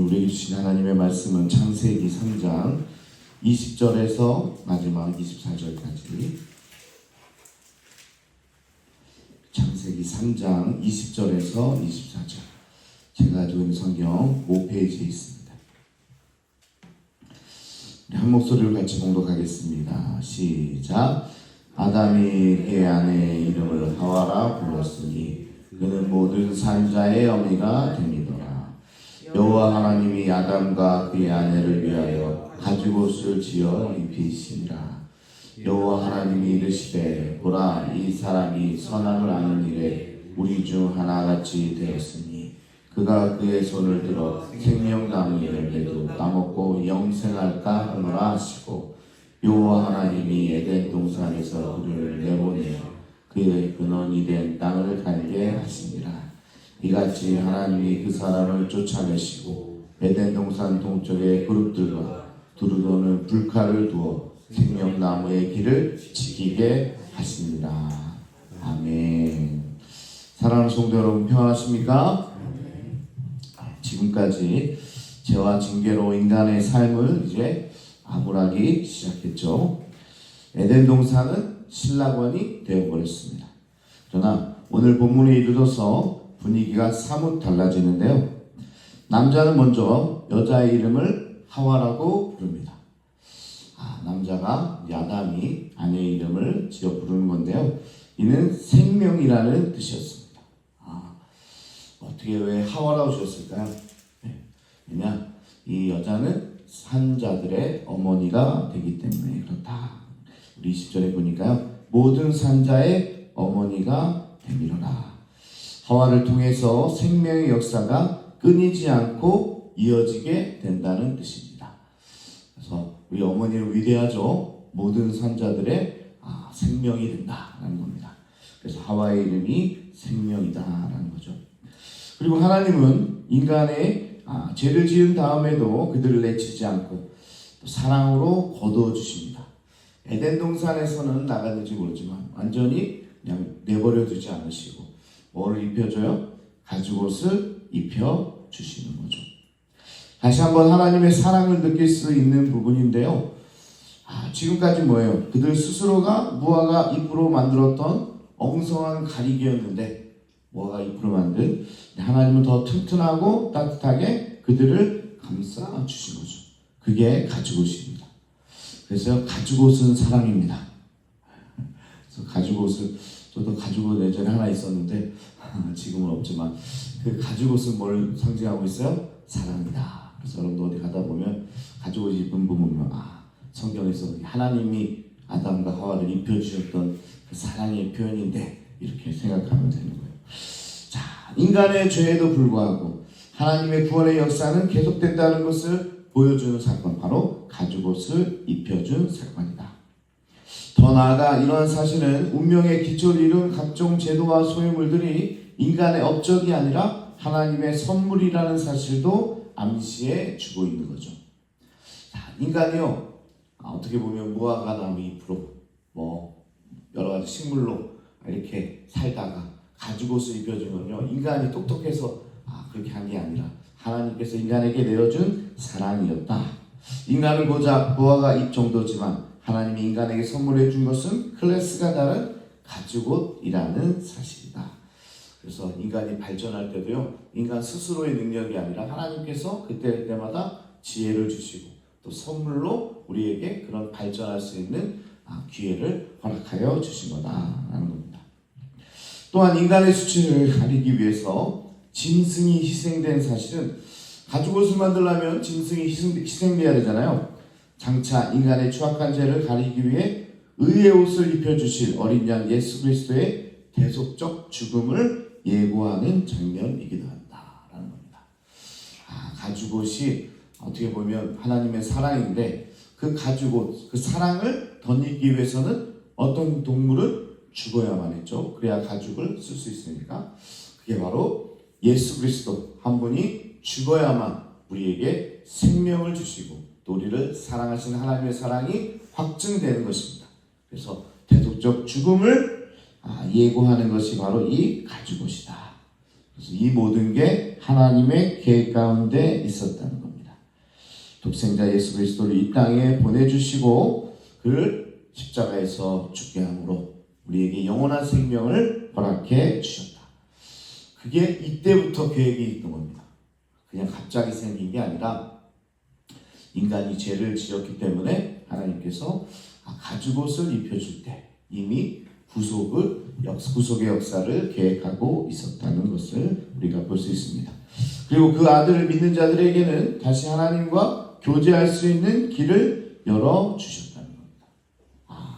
우리에게 주신 하나님의 말씀은 창세기 3장 20절에서 마지막 24절까지, 창세기 3장 20절에서 24절, 제가 가지고 있는 성경 5페이지에 있습니다. 우리 한 목소리를 같이 봉독하겠습니다. 시작. 아담이 그의 아내의 이름을 하와라 불렀으니 그는 모든 산자의 어미가 되니더라. 여호와 하나님이 아담과 그의 아내를 위하여 가죽옷을 지어 입히시니라. 여호와 하나님이 이르시되 보라, 이 사람이 선악을 아는 일에 우리 중 하나같이 되었으니 그가 그의 손을 들어 생명나무 열매도 따먹고 영생할까 하노라 하시고, 여호와 하나님이 에덴 동산에서 그를 내보내어 그의 근원이 된 땅을 갈게 하시니라. 이같이 하나님이 그 사람을 쫓아내시고 에덴 동산 동쪽의 그룹들과 두루도는 불칼을 두어 생명나무의 길을 지키게 하시니라. 아멘. 사랑하는 성도 여러분, 평안하십니까? 지금까지 죄와 징계로 인간의 삶을 이제 암울하기 시작했죠. 에덴 동산은 신락원이 되어버렸습니다. 그러나 오늘 본문에 이르러서 분위기가 사뭇 달라지는데요. 남자는 먼저 여자의 이름을 하와라고 부릅니다. 남자가 아담이 아내의 이름을 지어 부르는 건데요. 이는 생명이라는 뜻이었습니다. 어떻게 왜 하와라고 지었을까요? 왜냐, 이 여자는 산자들의 어머니가 되기 때문에 그렇다. 우리 20절에 보니까요, 모든 산자의 어머니가 되리로라. 하와를 통해서 생명의 역사가 끊이지 않고 이어지게 된다는 뜻입니다. 그래서 우리 어머니는 위대하죠. 모든 산자들의 생명이 된다라는 겁니다. 그래서 하와의 이름이 생명이다라는 거죠. 그리고 하나님은 인간의 죄를 지은 다음에도 그들을 내치지 않고 또 사랑으로 거두어 주십니다. 에덴 동산에서는 나갔는지 모르지만 완전히 그냥 내버려 두지 않으시고 뭐를 입혀줘요? 가죽옷을 입혀주시는 거죠. 다시 한번 하나님의 사랑을 느낄 수 있는 부분인데요. 지금까지 뭐예요? 그들 스스로가 무화과 잎으로 만들었던 엉성한 가리개였는데, 무화과 잎으로 만든, 하나님은 더 튼튼하고 따뜻하게 그들을 감싸 주신 거죠. 그게 가죽옷입니다. 그래서 가죽옷은 사랑입니다. 그래서 가죽옷을, 저도 가죽옷 예전에 하나 있었는데 지금은 없지만, 그 가죽옷은 뭘 상징하고 있어요? 사랑이다. 그래서 여러분도 어디 가다 보면 가죽옷 입은 부분 보면 성경에서 하나님이 아담과 하와를 입혀주셨던 그 사랑의 표현인데, 이렇게 생각하면 되는 거예요. 자, 인간의 죄에도 불구하고 하나님의 구원의 역사는 계속된다는 것을 보여주는 사건, 바로 가죽옷을 입혀준 사건이다. 더 나아가 이러한 사실은 운명의 기초를 이룬 각종 제도와 소유물들이 인간의 업적이 아니라 하나님의 선물이라는 사실도 암시해 주고 있는 거죠. 자, 인간이요, 어떻게 보면 무화과 나무 잎으로 여러 가지 식물로 이렇게 살다가 가죽옷을 입혀주면요, 인간이 똑똑해서 그렇게 한 게 아니라 하나님께서 인간에게 내어준 사랑이었다. 인간을 고작 무화과 잎 정도지만 하나님이 인간에게 선물해 준 것은 클래스가 다른 가죽옷이라는 사실이다. 그래서 인간이 발전할 때도요, 인간 스스로의 능력이 아니라 하나님께서 그때마다 지혜를 주시고 또 선물로 우리에게 그런 발전할 수 있는 기회를 허락하여 주신 거다라는 겁니다. 또한 인간의 수치를 가리기 위해서 짐승이 희생된 사실은, 가죽옷을 만들려면 짐승이 희생돼야 되잖아요. 장차 인간의 추악한 죄를 가리기 위해 의의 옷을 입혀주실 어린 양 예수 그리스도의 대속적 죽음을 예고하는 장면이기도 한다라는 겁니다. 가죽옷이 어떻게 보면 하나님의 사랑인데, 그 가죽옷, 그 사랑을 덧입기 위해서는 어떤 동물은 죽어야만 했죠. 그래야 가죽을 쓸 수 있으니까. 그게 바로 예수 그리스도 한 분이 죽어야만 우리에게 생명을 주시고 또 우리를 사랑하시는 하나님의 사랑이 확증되는 것입니다. 그래서 대속적 죽음을 예고하는 것이 바로 이 가죽옷이다. 그래서 이 모든 게 하나님의 계획 가운데 있었다는 겁니다. 독생자 예수 그리스도를 이 땅에 보내주시고 그를 십자가에서 죽게 함으로 우리에게 영원한 생명을 허락해 주셨다. 그게 이때부터 계획이 있던 겁니다. 그냥 갑자기 생긴 게 아니라 인간이 죄를 지었기 때문에 하나님께서 가죽옷을 입혀줄 때 이미 구속의 역사를 계획하고 있었다는 것을 우리가 볼 수 있습니다. 그리고 그 아들을 믿는 자들에게는 다시 하나님과 교제할 수 있는 길을 열어주셨다는 겁니다.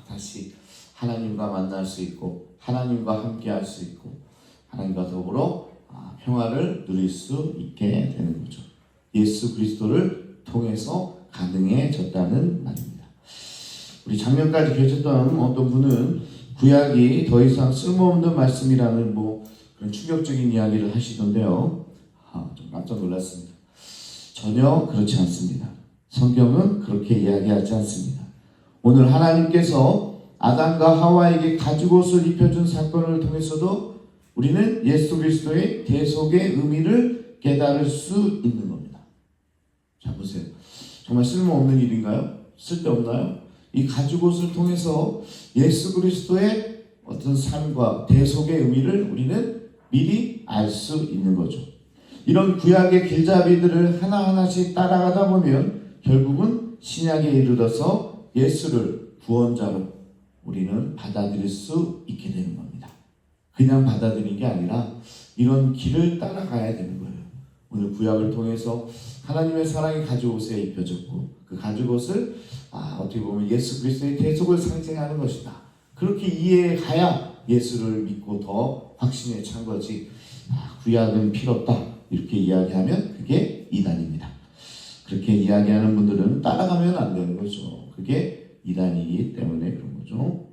다시 하나님과 만날 수 있고 하나님과 함께 할 수 있고 하나님과 더불어 평화를 누릴 수 있게 되는 거죠. 예수 그리스도를 통해서 가능해졌다는 말입니다. 우리 작년까지 계셨던 어떤 분은 구약이 더 이상 쓸모없는 말씀이라는 그런 충격적인 이야기를 하시던데요. 좀 깜짝 놀랐습니다. 전혀 그렇지 않습니다. 성경은 그렇게 이야기하지 않습니다. 오늘 하나님께서 아담과 하와에게 가죽옷을 입혀준 사건을 통해서도 우리는 예수 그리스도의 대속의 의미를 깨달을 수 있는 겁니다. 자, 보세요. 정말 쓸모없는 일인가요? 쓸데없나요? 이 가죽옷을 통해서 예수 그리스도의 어떤 삶과 대속의 의미를 우리는 미리 알 수 있는 거죠. 이런 구약의 길잡이들을 하나하나씩 따라가다 보면 결국은 신약에 이르러서 예수를 구원자로 우리는 받아들일 수 있게 되는 겁니다. 그냥 받아들이는 게 아니라 이런 길을 따라가야 되는 거예요. 오늘 구약을 통해서 하나님의 사랑이 가죽옷에 입혀졌고 그 가죽옷을 어떻게 보면 예수 그리스도의 대속을 상징하는 것이다. 그렇게 이해해야 예수를 믿고 더 확신에 찬 거지. 구약은 필요 없다. 이렇게 이야기하면 그게 이단입니다. 그렇게 이야기하는 분들은 따라가면 안 되는 거죠. 그게 이단이기 때문에 그런 거죠.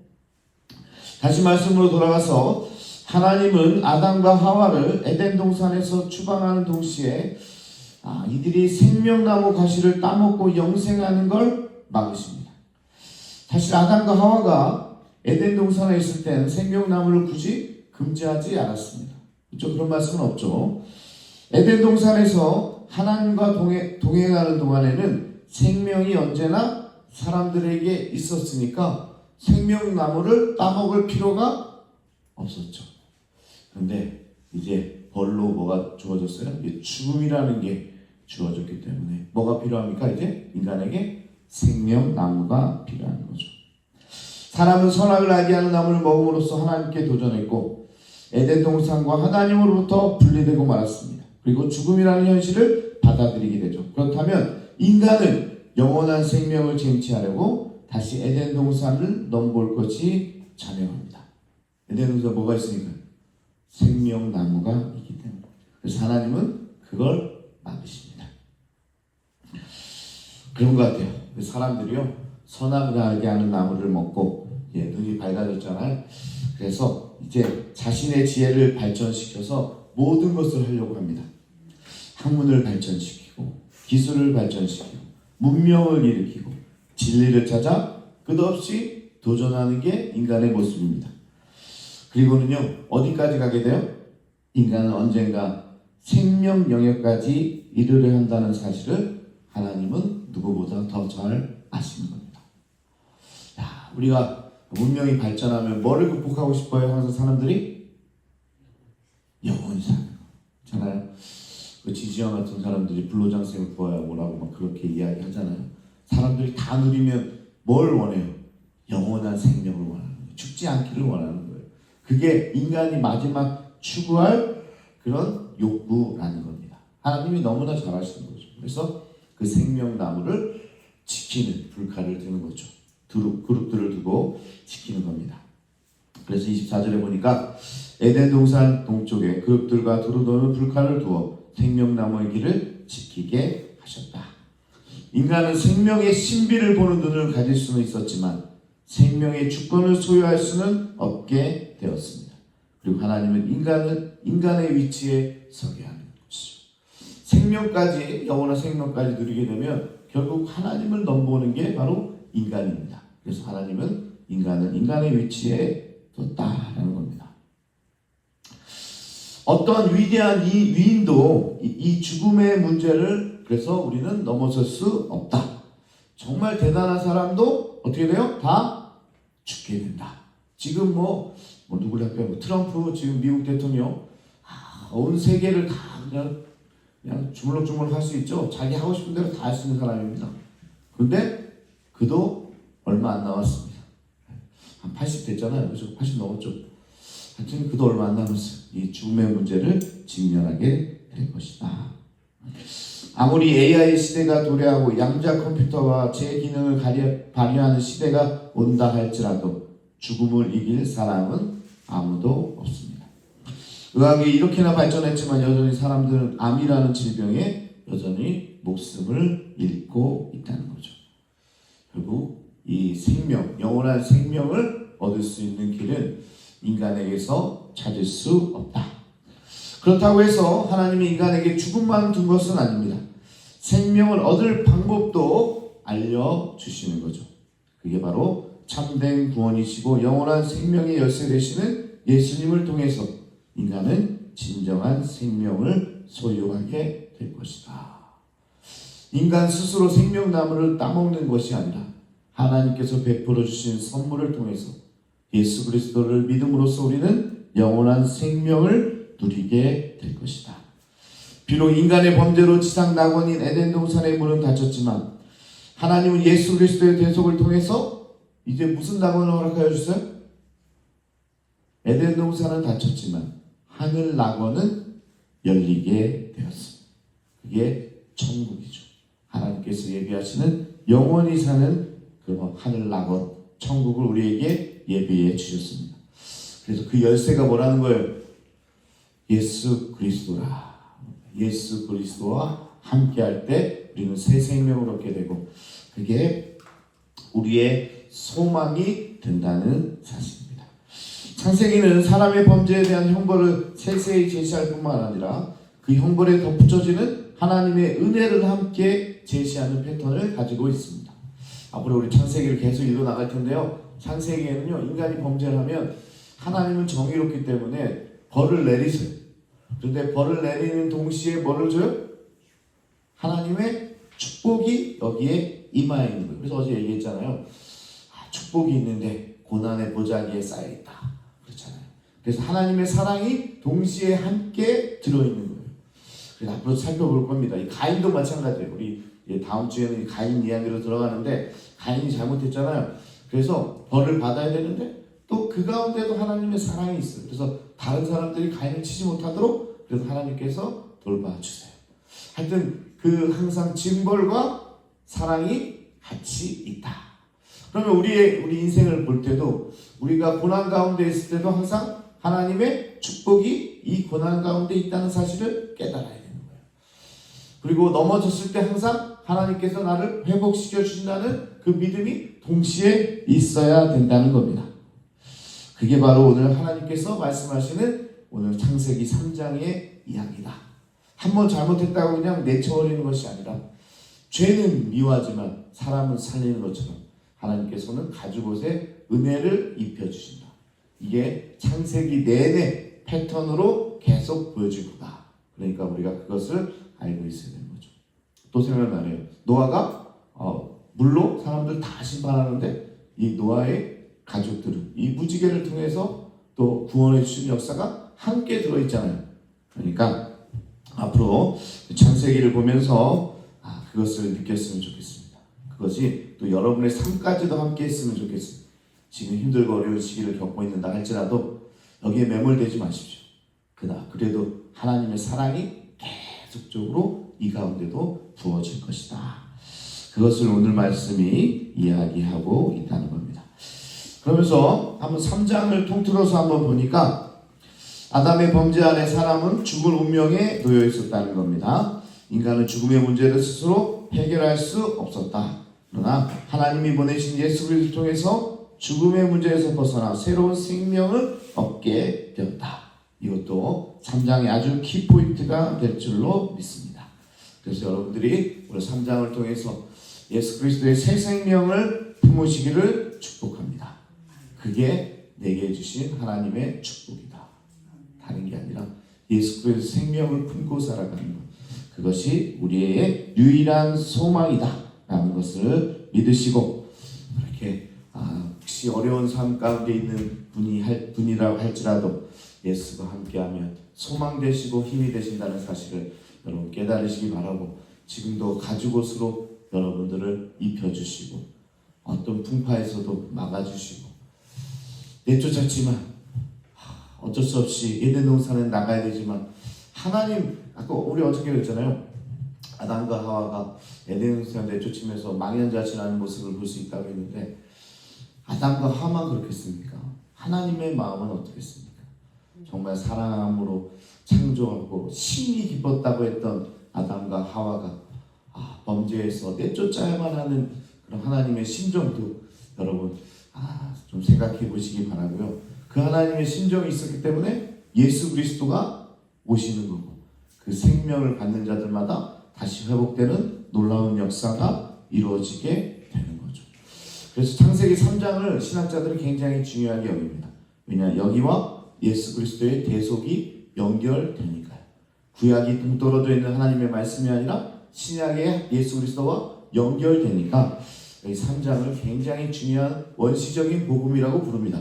다시 말씀으로 돌아가서 하나님은 아담과 하와를 에덴 동산에서 추방하는 동시에 이들이 생명나무 가시를 따먹고 영생하는 걸 막으십니다. 사실 아담과 하와가 에덴 동산에 있을 때는 생명나무를 굳이 금지하지 않았습니다. 그렇죠? 그런 말씀은 없죠. 에덴 동산에서 하나님과 동행하는 동안에는 생명이 언제나 사람들에게 있었으니까 생명나무를 따먹을 필요가 없었죠. 그런데 이제 벌로 뭐가 주어졌어요? 죽음이라는 게 주어졌기 때문에 뭐가 필요합니까? 이제 인간에게 생명나무가 필요한 거죠. 사람은 선악을 알게 하는 나무를 먹음으로써 하나님께 도전했고 에덴 동산과 하나님으로부터 분리되고 말았습니다. 그리고 죽음이라는 현실을 받아들이게 되죠. 그렇다면 인간은 영원한 생명을 쟁취하려고 다시 에덴 동산을 넘볼 것이 자명합니다. 에덴 동산에 뭐가 있으니까? 생명나무가 있기 때문에. 그래서 하나님은 그걸 막으십니다. 그런 것 같아요. 사람들이요, 선악을 알게 하는 나무를 먹고 눈이 밝아졌잖아요. 그래서 이제 자신의 지혜를 발전시켜서 모든 것을 하려고 합니다. 학문을 발전시키고 기술을 발전시키고 문명을 일으키고 진리를 찾아 끝없이 도전하는 게 인간의 모습입니다. 그리고는요, 어디까지 가게 돼요? 인간은 언젠가 생명 영역까지 이르려 한다는 사실을 하나님은 누구보다 더 잘 아시는 겁니다. 우리가 문명이 발전하면 뭐를 극복하고 싶어요? 항상 사람들이 영원히 사는 거잖아요. 그 지지영 같은 사람들이 불로장생을 구하야 뭐라고 막 그렇게 이야기하잖아요. 사람들이 다 누리면 뭘 원해요? 영원한 생명을 원하는 거예요. 죽지 않기를 원하는 거예요. 그게 인간이 마지막 추구할 그런 욕구라는 겁니다. 하나님이 너무나 잘 아시는 거죠. 그래서 그 생명나무를 지키는 불칼을 드는 거죠. 그룹들을 두고 지키는 겁니다. 그래서 24절에 보니까 에덴 동산 동쪽에 그룹들과 두루도는 불칼을 두어 생명나무의 길을 지키게 하셨다. 인간은 생명의 신비를 보는 눈을 가질 수는 있었지만 생명의 주권을 소유할 수는 없게 되었습니다. 그리고 하나님은 인간의 위치에 서게 하는 것이죠. 생명까지, 영원한 생명까지 누리게 되면 결국 하나님을 넘보는 게 바로 인간입니다. 그래서 하나님은 인간의 위치에 뒀다라는 겁니다. 어떤 위대한 이 위인도 이 죽음의 문제를 그래서 우리는 넘어설 수 없다. 정말 대단한 사람도 어떻게 돼요? 다 죽게 된다. 지금 누구를 할까요? 트럼프 지금 미국 대통령 온 세계를 다 그냥 주물럭주물럭 할 수 있죠. 자기 하고 싶은 대로 다 할 수 있는 사람입니다. 그런데 그도 얼마 안 남았습니다. 한 80 됐잖아요. 그래서 80 넘었죠. 하여튼 그도 얼마 안 남았어요. 이 죽음의 문제를 직면하게 될 것이다. 아무리 AI 시대가 도래하고 양자 컴퓨터와 제 기능을 발휘하는 시대가 온다 할지라도 죽음을 이길 사람은 아무도 없습니다. 의학이 이렇게나 발전했지만 여전히 사람들은 암이라는 질병에 여전히 목숨을 잃고 있다는 거죠. 결국 이 생명, 영원한 생명을 얻을 수 있는 길은 인간에게서 찾을 수 없다. 그렇다고 해서 하나님이 인간에게 죽음만 둔 것은 아닙니다. 생명을 얻을 방법도 알려주시는 거죠. 그게 바로 참된 구원이시고 영원한 생명의 열쇠 되시는 예수님을 통해서 인간은 진정한 생명을 소유하게 될 것이다. 인간 스스로 생명나무를 따먹는 것이 아니라 하나님께서 베풀어 주신 선물을 통해서 예수 그리스도를 믿음으로써 우리는 영원한 생명을 누리게 될 것이다. 비록 인간의 범죄로 지상 낙원인 에덴 동산의 문은 닫혔지만 하나님은 예수 그리스도의 대속을 통해서 이제 무슨 낙원을 허락하여 주세요? 에덴 동산은 닫혔지만 하늘 낙원은 열리게 되었습니다. 그게 천국이죠. 하나님께서 예비하시는 영원히 사는 그 하늘 낙원, 천국을 우리에게 예비해 주셨습니다. 그래서 그 열쇠가 뭐라는 거예요? 예수 그리스도라. 예수 그리스도와 함께할 때 우리는 새 생명을 얻게 되고 그게 우리의 소망이 된다는 사실입니다. 창세기는 사람의 범죄에 대한 형벌을 세세히 제시할 뿐만 아니라 그 형벌에 덧붙여지는 하나님의 은혜를 함께 제시하는 패턴을 가지고 있습니다. 앞으로 우리 창세기를 계속 읽어나갈 텐데요. 창세기에는요, 인간이 범죄를 하면 하나님은 정의롭기 때문에 벌을 내리세요. 그런데 벌을 내리는 동시에 뭐를 줘요? 하나님의 축복이 여기에 임하여 있는 거예요. 그래서 어제 얘기했잖아요. 축복이 있는데 고난의 보자기에 쌓여있다. 그렇잖아요. 그래서 하나님의 사랑이 동시에 함께 들어있는 거예요. 그래서 앞으로 살펴볼 겁니다. 이 가인도 마찬가지예요. 우리 다음 주에는 가인 이야기로 들어가는데 가인이 잘못했잖아요. 그래서 벌을 받아야 되는데 또 그 가운데도 하나님의 사랑이 있어요. 그래서 다른 사람들이 가인을 치지 못하도록 그래서 하나님께서 돌봐주세요. 하여튼 그 항상 징벌과 사랑이 같이 있다. 그러면 우리 인생을 볼 때도 우리가 고난 가운데 있을 때도 항상 하나님의 축복이 이 고난 가운데 있다는 사실을 깨달아야 되는 거예요. 그리고 넘어졌을 때 항상 하나님께서 나를 회복시켜 주신다는 그 믿음이 동시에 있어야 된다는 겁니다. 그게 바로 오늘 하나님께서 말씀하시는 오늘 창세기 3장의 이야기다. 한번 잘못했다고 그냥 내쳐버리는 것이 아니라 죄는 미워하지만 사람은 살리는 것처럼 하나님께서는 가죽옷에 은혜를 입혀주신다. 이게 창세기 내내 패턴으로 계속 보여줄 거다. 그러니까 우리가 그것을 알고 있어야 되는 거죠. 또 생각나네요. 노아가 물로 사람들 다 심판하는데 이 노아의 가족들은 이 무지개를 통해서 또 구원해 주신 역사가 함께 들어있잖아요. 그러니까 앞으로 창세기를 보면서 그것을 느꼈으면 좋겠습니다. 그것이 또 여러분의 삶까지도 함께 했으면 좋겠습니다. 지금 힘들고 어려운 시기를 겪고 있는다 할지라도 여기에 매몰되지 마십시오. 그래도 하나님의 사랑이 계속적으로 이 가운데도 부어질 것이다. 그것을 오늘 말씀이 이야기하고 있다는 겁니다. 그러면서 한번 3장을 통틀어서 한번 보니까 아담의 범죄 안에 사람은 죽을 운명에 놓여 있었다는 겁니다. 인간은 죽음의 문제를 스스로 해결할 수 없었다. 그러나 하나님이 보내신 예수 그리스도를 통해서 죽음의 문제에서 벗어나 새로운 생명을 얻게 되었다. 이것도 3장의 아주 키포인트가 될 줄로 믿습니다. 그래서 여러분들이 오늘 3장을 통해서 예수 그리스도의 새 생명을 품으시기를 축복합니다. 그게 내게 주신 하나님의 축복이다. 다른 게 아니라 예수 그리스도 생명을 품고 살아가는 것, 그것이 우리의 유일한 소망이다 라는 것을 믿으시고, 이렇게 혹시 어려운 삶 가운데 있는 분이라고 할지라도 예수가 함께하면 소망 되시고 힘이 되신다는 사실을 여러분 깨달으시기 바라고, 지금도 가죽옷으로 여러분들을 입혀주시고 어떤 풍파에서도 막아주시고 내쫓았지만 어쩔 수 없이 에덴 동산에 나가야 되지만 하나님, 아까 우리 어저께 그랬잖아요. 아담과 하와가 에덴 동산에 내쫓으면서 망연자실하는 모습을 볼 수 있다고 했는데, 아담과 하와만 그렇겠습니까? 하나님의 마음은 어떻겠습니까? 정말 사랑함으로 창조하고 심히 기뻤다고 했던 아담과 하와가 범죄에서 내쫓아야만 하는 그런 하나님의 심정도 여러분 좀 생각해 보시기 바라고요. 그 하나님의 심정이 있었기 때문에 예수 그리스도가 오시는 거고, 그 생명을 받는 자들마다 다시 회복되는 놀라운 역사가 이루어지게 되는 거죠. 그래서 창세기 3장을 신학자들은 굉장히 중요하게 여깁니다. 왜냐, 여기와 예수 그리스도의 대속이 연결되니까요. 구약이 동떨어져 있는 하나님의 말씀이 아니라 신약의 예수 그리스도와 연결되니까 이 3장을 굉장히 중요한 원시적인 복음이라고 부릅니다.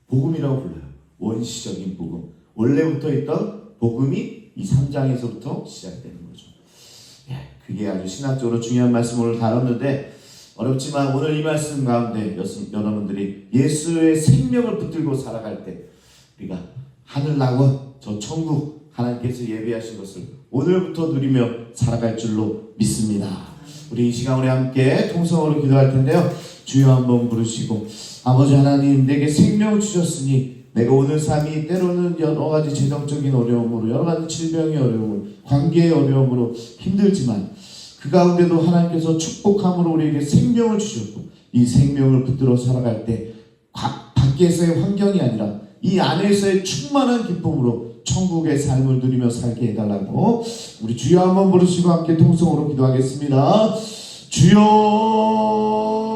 복음이라고 불러요. 원시적인 복음. 원래부터 있던 복음이 이 3장에서부터 시작되는 거죠. 그게 아주 신학적으로 중요한 말씀을 다뤘는데, 어렵지만 오늘 이 말씀 가운데 여러분들이 예수의 생명을 붙들고 살아갈 때 우리가 하늘나고 저 천국 하나님께서 예비하신 것을 오늘부터 누리며 살아갈 줄로 믿습니다. 우리 이 시간 우리 함께 통성으로 기도할 텐데요. 주여 한번 부르시고, 아버지 하나님, 내게 생명을 주셨으니 내가 오늘 삶이 때로는 여러 가지 재정적인 어려움으로, 여러 가지 질병의 어려움으로, 관계의 어려움으로 힘들지만 그 가운데도 하나님께서 축복함으로 우리에게 생명을 주셨고, 이 생명을 붙들어 살아갈 때 밖에서의 환경이 아니라 이 안에서의 충만한 기쁨으로 천국의 삶을 누리며 살게 해달라고 우리 주여 한번 부르시고 함께 통성으로 기도하겠습니다. 주여